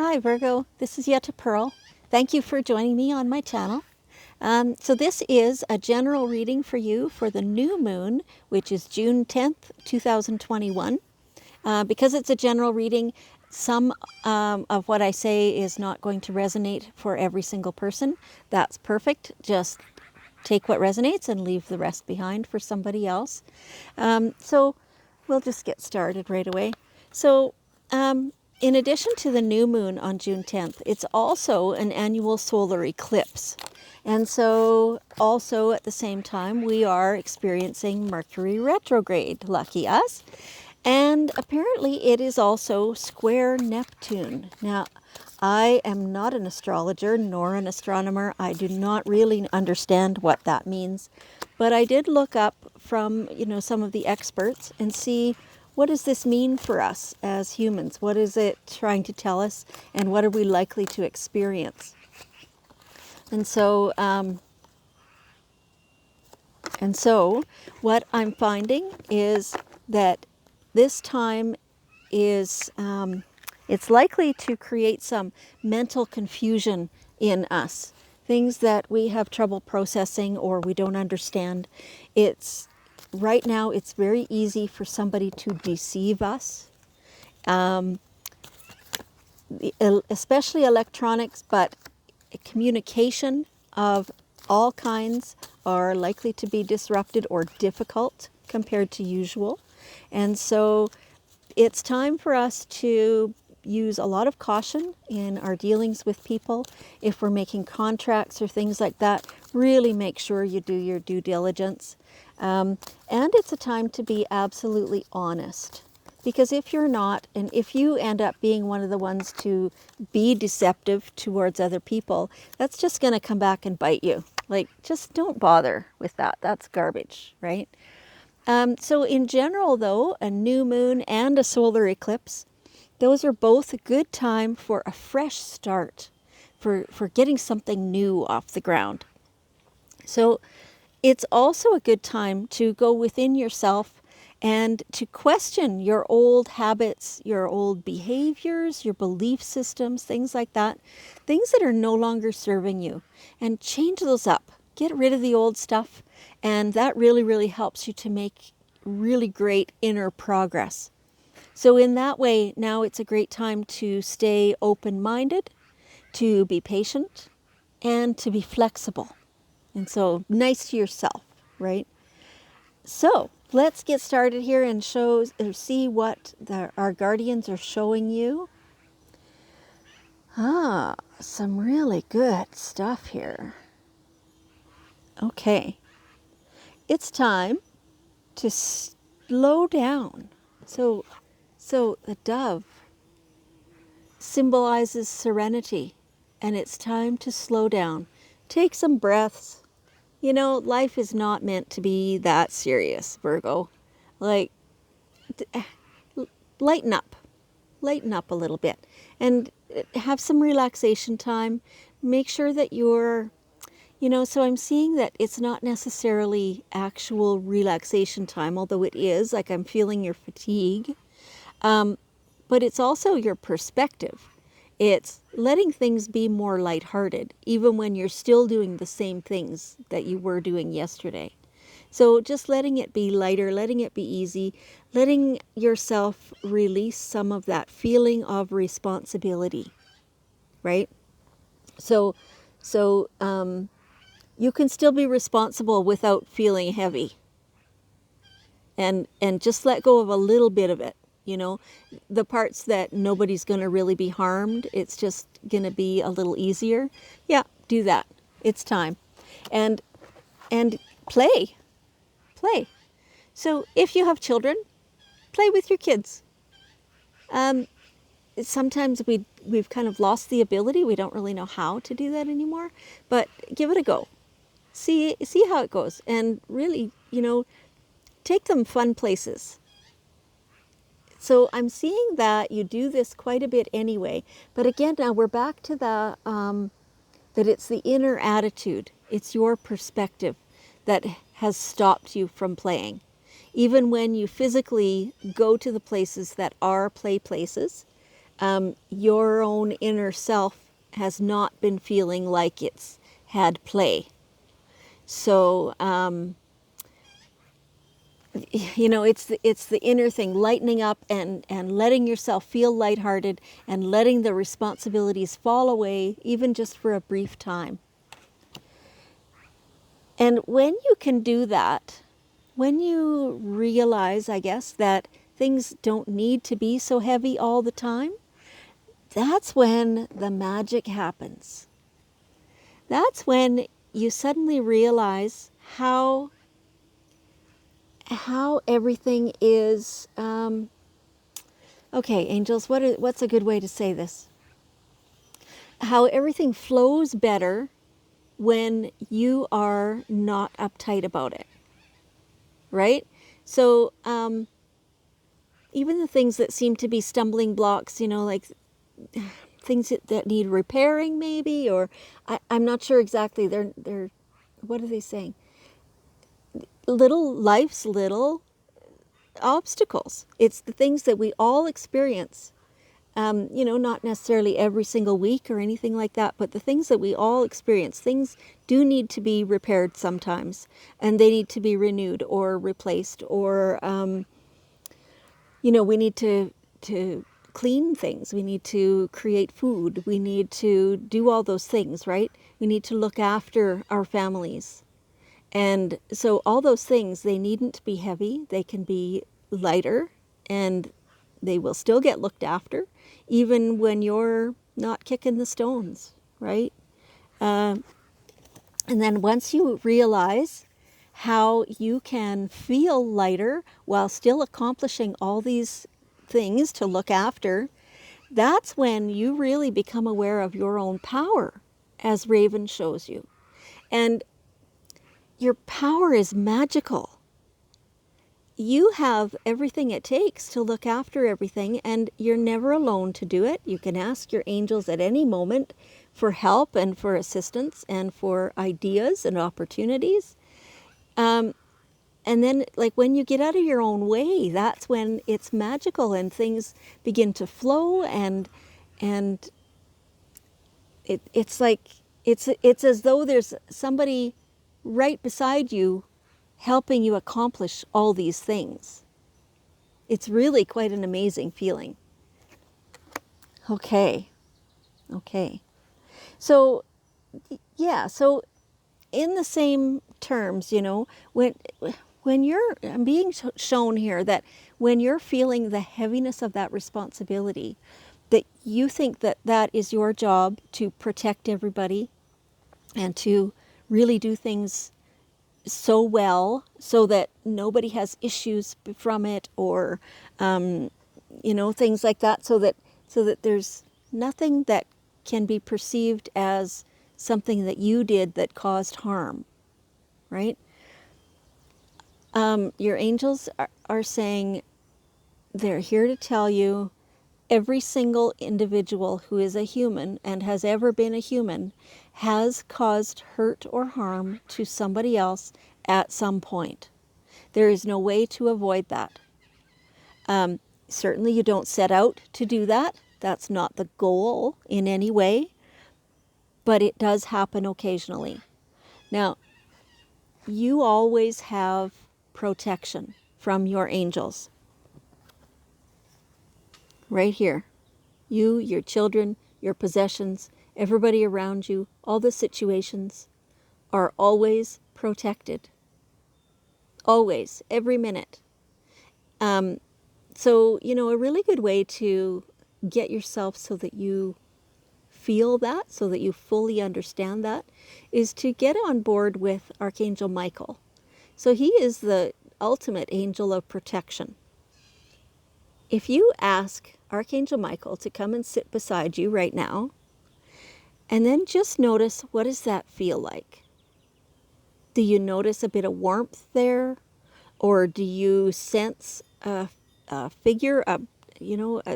Hi Virgo, this is Yetta Pearl. Thank you for joining me on my channel. So this is a general reading for you for the new moon, which is June 10th, 2021. Because it's a general reading, some of what I say is not going to resonate for every single person. That's perfect. Just take what resonates and leave the rest behind for somebody else. So we'll just get started right away. So in addition to the new moon on June 10th, it's also an annual solar eclipse. And so also at the same time, we are experiencing Mercury retrograde, lucky us. And apparently it is also square Neptune. Now, I am not an astrologer nor an astronomer. I do not really understand what that means. But I did look up from, some of the experts and see, what does this mean for us as humans? What is it trying to tell us, and what are we likely to experience? And so what I'm finding is that this time is it's likely to create some mental confusion in us, things that we have trouble processing or we don't understand. Right now it's very easy for somebody to deceive us, especially electronics, but communication of all kinds are likely to be disrupted or difficult compared to usual. And so it's time for us to use a lot of caution in our dealings with people. If we're making contracts or things like that, really make sure you do your due diligence. And it's a time to be absolutely honest. Because if you're not, and if you end up being one of the ones to be deceptive towards other people, that's just going to come back and bite you. Like, just don't bother with that. That's garbage, right? So in general, though, a new moon and a solar eclipse, those are both a good time for a fresh start, for getting something new off the ground. So it's also a good time to go within yourself and to question your old habits, your old behaviors, your belief systems, things like that, things that are no longer serving you, and change those up. Get rid of the old stuff, and that really, really helps you to make really great inner progress. So in that way, now it's a great time to stay open-minded, to be patient, and to be flexible. And so nice to yourself, right? So let's get started here and see what our guardians are showing you. Some really good stuff here. Okay. It's time to slow down. So the dove symbolizes serenity, and it's time to slow down. Take some breaths. Life is not meant to be that serious, Virgo. Like, lighten up a little bit, and have some relaxation time. Make sure that you're, so I'm seeing that it's not necessarily actual relaxation time, although it is, like I'm feeling your fatigue. But it's also your perspective. It's letting things be more lighthearted, even when you're still doing the same things that you were doing yesterday. So just letting it be lighter, letting it be easy, letting yourself release some of that feeling of responsibility, right? So you can still be responsible without feeling heavy. And just let go of a little bit of it. The parts that nobody's going to really be harmed, it's just going to be a little easier. Yeah, do that. It's time. And play. So if you have children, play with your kids. Sometimes we've kind of lost the ability. We don't really know how to do that anymore, but give it a go. See how it goes, and really, take them fun places. So I'm seeing that you do this quite a bit anyway. But again, now we're back to that it's the inner attitude. It's your perspective that has stopped you from playing. Even when you physically go to the places that are play places, your own inner self has not been feeling like it's had play. So, it's the inner thing, lightening up and letting yourself feel lighthearted and letting the responsibilities fall away, even just for a brief time. And when you can do that, when you realize, I guess, that things don't need to be so heavy all the time, that's when the magic happens. That's when you suddenly realize how everything is. Okay, angels, what's a good way to say this? How everything flows better when you are not uptight about it, right? So even the things that seem to be stumbling blocks, like things that need repairing maybe, or I'm not sure exactly. They're what are they saying? Life's little obstacles. It's the things that we all experience. Not necessarily every single week or anything like that, but the things that we all experience, things do need to be repaired sometimes, and they need to be renewed or replaced, or, we need to clean things. We need to create food. We need to do all those things, right? We need to look after our families. And so all those things, they needn't be heavy. They can be lighter, and they will still get looked after, even when you're not kicking the stones, right? And then once you realize how you can feel lighter while still accomplishing all these things to look after, that's when you really become aware of your own power, as Raven shows you. And your power is magical. You have everything it takes to look after everything, and you're never alone to do it. You can ask your angels at any moment for help and for assistance and for ideas and opportunities. And then, like, when you get out of your own way, that's when it's magical and things begin to flow, and it's like it's as though there's somebody right beside you helping you accomplish all these things. It's really quite an amazing feeling. Okay. So, yeah, so in the same terms, when you're I'm being shown here that when you're feeling the heaviness of that responsibility, that you think that that is your job to protect everybody and to really do things so well so that nobody has issues from it, or things like that, so that there's nothing that can be perceived as something that you did that caused harm, right? Your angels are saying they're here to tell you every single individual who is a human and has ever been a human has caused hurt or harm to somebody else at some point. There is no way to avoid that. Certainly you don't set out to do that. That's not the goal in any way, but it does happen occasionally. Now, you always have protection from your angels. Right here. You, your children, your possessions, everybody around you, all the situations are always protected. Always, every minute. So, a really good way to get yourself so that you feel that, so that you fully understand that, is to get on board with Archangel Michael. So he is the ultimate angel of protection. If you ask Archangel Michael to come and sit beside you right now, and then just notice, what does that feel like? Do you notice a bit of warmth there? Or do you sense a figure, a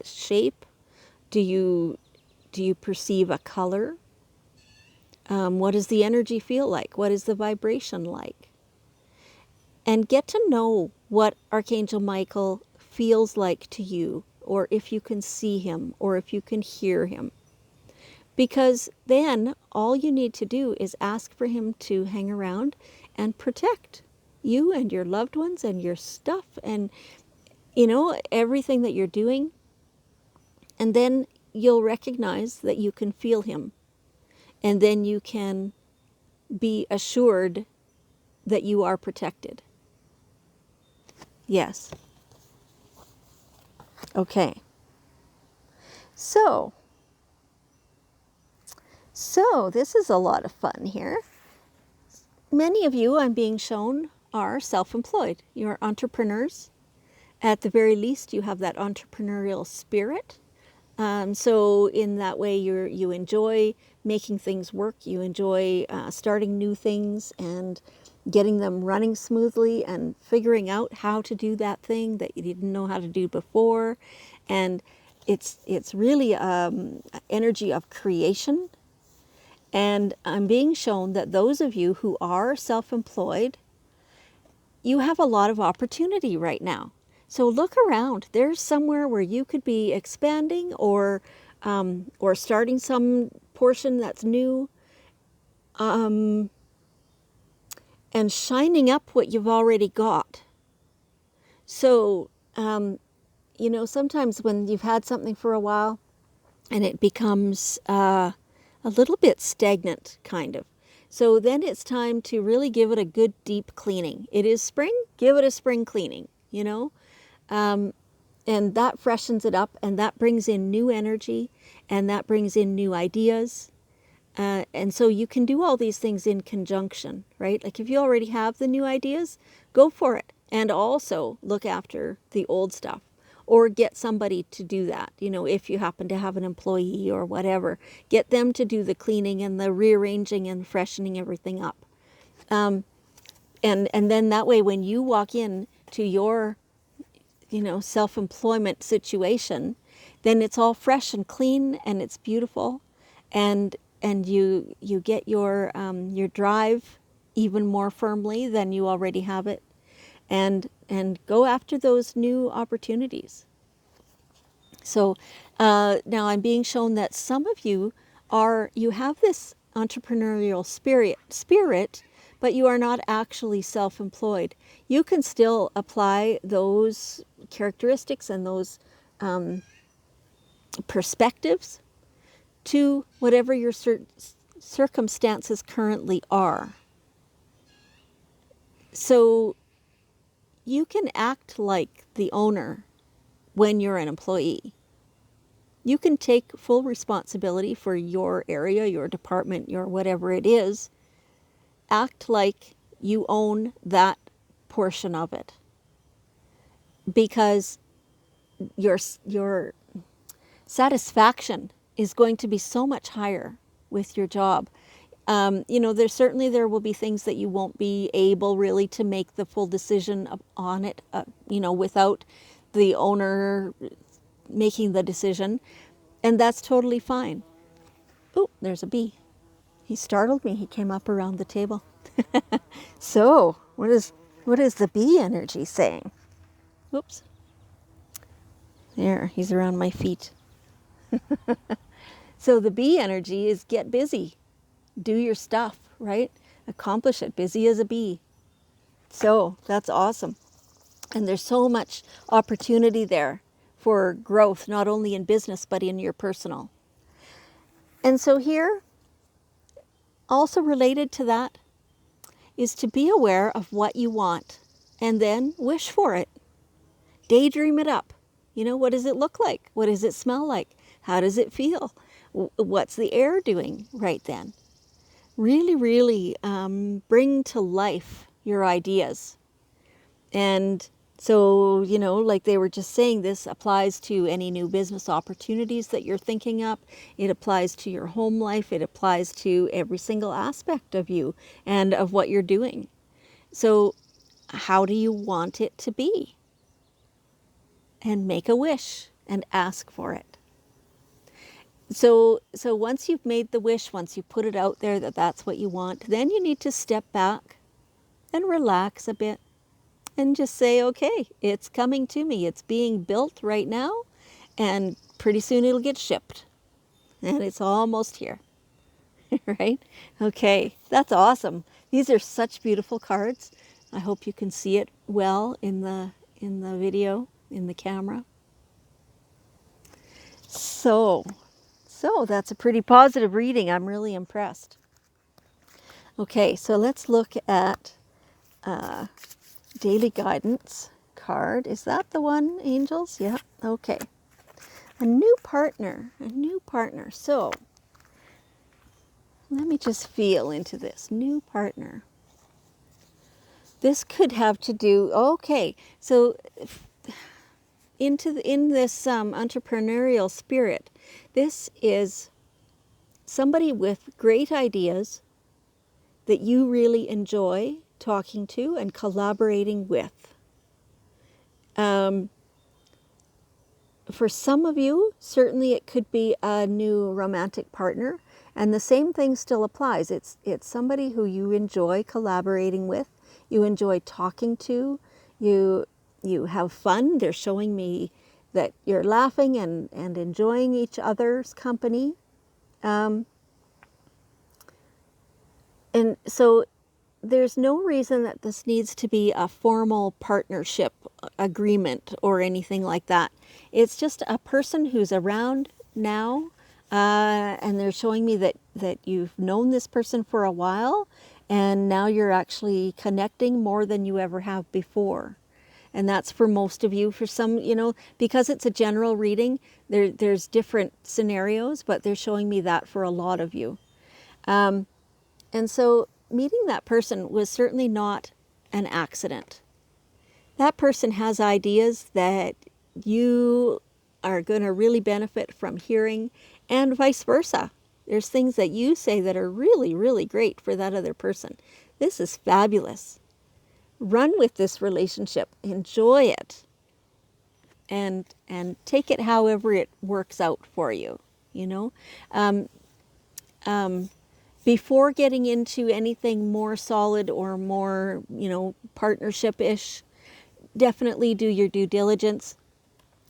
shape? Do you perceive a color? What does the energy feel like? What is the vibration like? And get to know what Archangel Michael feels like to you or if you can see him, or if you can hear him. Because then all you need to do is ask for him to hang around and protect you and your loved ones and your stuff and, everything that you're doing. And then you'll recognize that you can feel him. And then you can be assured that you are protected. Yes. Okay. So this is a lot of fun here. Many of you, I'm being shown, are self-employed. You're entrepreneurs. At the very least, you have that entrepreneurial spirit. So in that way, you enjoy making things work. You enjoy starting new things and getting them running smoothly and figuring out how to do that thing that you didn't know how to do before. And it's really energy of creation. And I'm being shown that those of you who are self-employed, you have a lot of opportunity right now. So look around. There's somewhere where you could be expanding or starting some portion that's new, and shining up what you've already got. So, sometimes when you've had something for a while and it becomes a little bit stagnant, kind of. So then it's time to really give it a good deep cleaning. It is spring, give it a spring cleaning, and that freshens it up, and that brings in new energy, and that brings in new ideas. And so you can do all these things in conjunction, right? Like if you already have the new ideas, go for it. And also look after the old stuff. Or get somebody to do that, if you happen to have an employee or whatever. Get them to do the cleaning and the rearranging and freshening everything up. And then that way when you walk in to your, self-employment situation, then it's all fresh and clean and it's beautiful. And you get your drive even more firmly than you already have it. And go after those new opportunities. So now I'm being shown that some of you have this entrepreneurial spirit, but you are not actually self-employed. You can still apply those characteristics and those perspectives to whatever your circumstances currently are. So you can act like the owner when you're an employee. You can take full responsibility for your area, your department, your whatever it is. Act like you own that portion of it. Because your satisfaction is going to be so much higher with your job. There will be things that you won't be able really to make the full decision on it, without the owner making the decision, and that's totally fine. Oh, there's a bee. He startled me. He came up around the table. So, what is the bee energy saying? Whoops. There, he's around my feet. So the bee energy is get busy. Do your stuff, right? Accomplish it. Busy as a bee. So that's awesome. And there's so much opportunity there for growth, not only in business, but in your personal. And so here, also related to that, is to be aware of what you want and then wish for it. Daydream it up. What does it look like? What does it smell like? How does it feel? What's the air doing right then? Really, really bring to life your ideas. And so, like they were just saying, this applies to any new business opportunities that you're thinking up. It applies to your home life. It applies to every single aspect of you and of what you're doing. So how do you want it to be? And make a wish and ask for it. So once you've made the wish, once you put it out there that that's what you want, then you need to step back and relax a bit and just say, okay, it's coming to me. It's being built right now, and pretty soon it'll get shipped. And it's almost here, right? Okay, that's awesome. These are such beautiful cards. I hope you can see it well in the video, in the camera. So that's a pretty positive reading. I'm really impressed. Okay, so let's look at daily guidance card. Is that the one, angels? Yeah, okay. A new partner, a new partner. So let me just feel into this new partner. This could have to do, okay, so in this entrepreneurial spirit, this is somebody with great ideas that you really enjoy talking to and collaborating with. For some of you, certainly it could be a new romantic partner, and the same thing still applies. It's somebody who you enjoy collaborating with, you enjoy talking to, you have fun. They're showing me that you're laughing and enjoying each other's company. And so there's no reason that this needs to be a formal partnership agreement or anything like that. It's just a person who's around now, and they're showing me that you've known this person for a while, and now you're actually connecting more than you ever have before. And that's for most of you. For some, because it's a general reading, there's different scenarios, but they're showing me that for a lot of you. And so meeting that person was certainly not an accident. That person has ideas that you are going to really benefit from hearing, and vice versa. There's things that you say that are really, really great for that other person. This is fabulous. Run with this relationship. Enjoy it. And take it however it works out for you, Before getting into anything more solid or more, partnership-ish, definitely do your due diligence,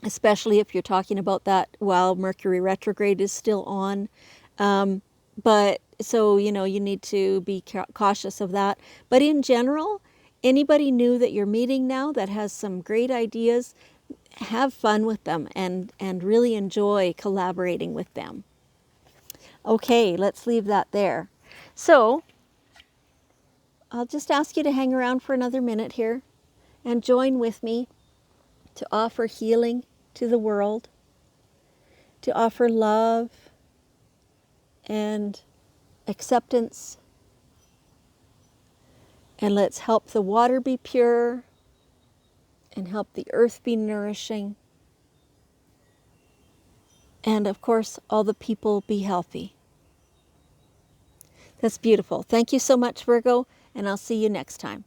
especially if you're talking about that while Mercury retrograde is still on. But so, you need to be cautious of that. But in general, anybody new that you're meeting now that has some great ideas, have fun with them and really enjoy collaborating with them. Okay, let's leave that there. So I'll just ask you to hang around for another minute here and join with me to offer healing to the world, to offer love and acceptance. And let's help the water be pure and help the earth be nourishing. And of course, all the people be healthy. That's beautiful. Thank you so much, Virgo, and I'll see you next time.